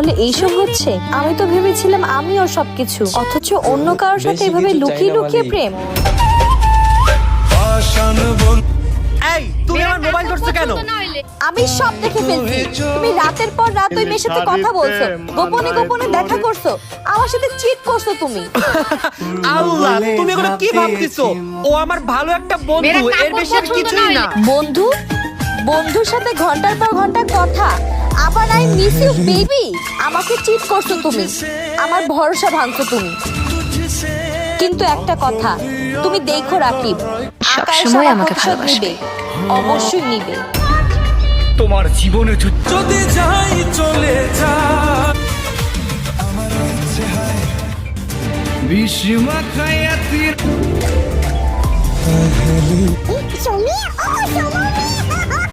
তাহলে এইসব হচ্ছে? আমি তো ভেবেছিলাম আমি ওর সবকিছু, অথচ অন্য কারোর সাথে এভাবে লুকিয়ে লুকিয়ে প্রেম। এই তুমি আমার মোবাইল ধরছো কেন? আমি সব দেখে ফেলছি। তুমি রাতের পর রাত ওই মেয়ের সাথে কথা বলছো, গোপনে গোপনে দেখা করছো, আমার সাথে চিট করছো তুমি। আল্লাহ, তুমি এগুলো কি ভাবতেছো? ও আমার ভালো একটা বন্ধু, এর বেশি আর কিছুই না। বন্ধু? বন্ধুর সাথে ঘন্টার পর ঘন্টা কথা, আবার আই মিস ইউ বেবি। আমাকে চিট করছো তুমি, আমার ভরসা ভাঙছো তুমি। কিন্তু একটা কথা, তুমি দেখো রাকিব, আকাশ সবসময় আমার আমাকে প্রতিশোধ ভালোবাসবে। নিবে, অবশ্যই নিবে। তোমার জীবনে যদি যাই চলে যা বিশ্বমা খায়াতির It's me, oh, so mommy.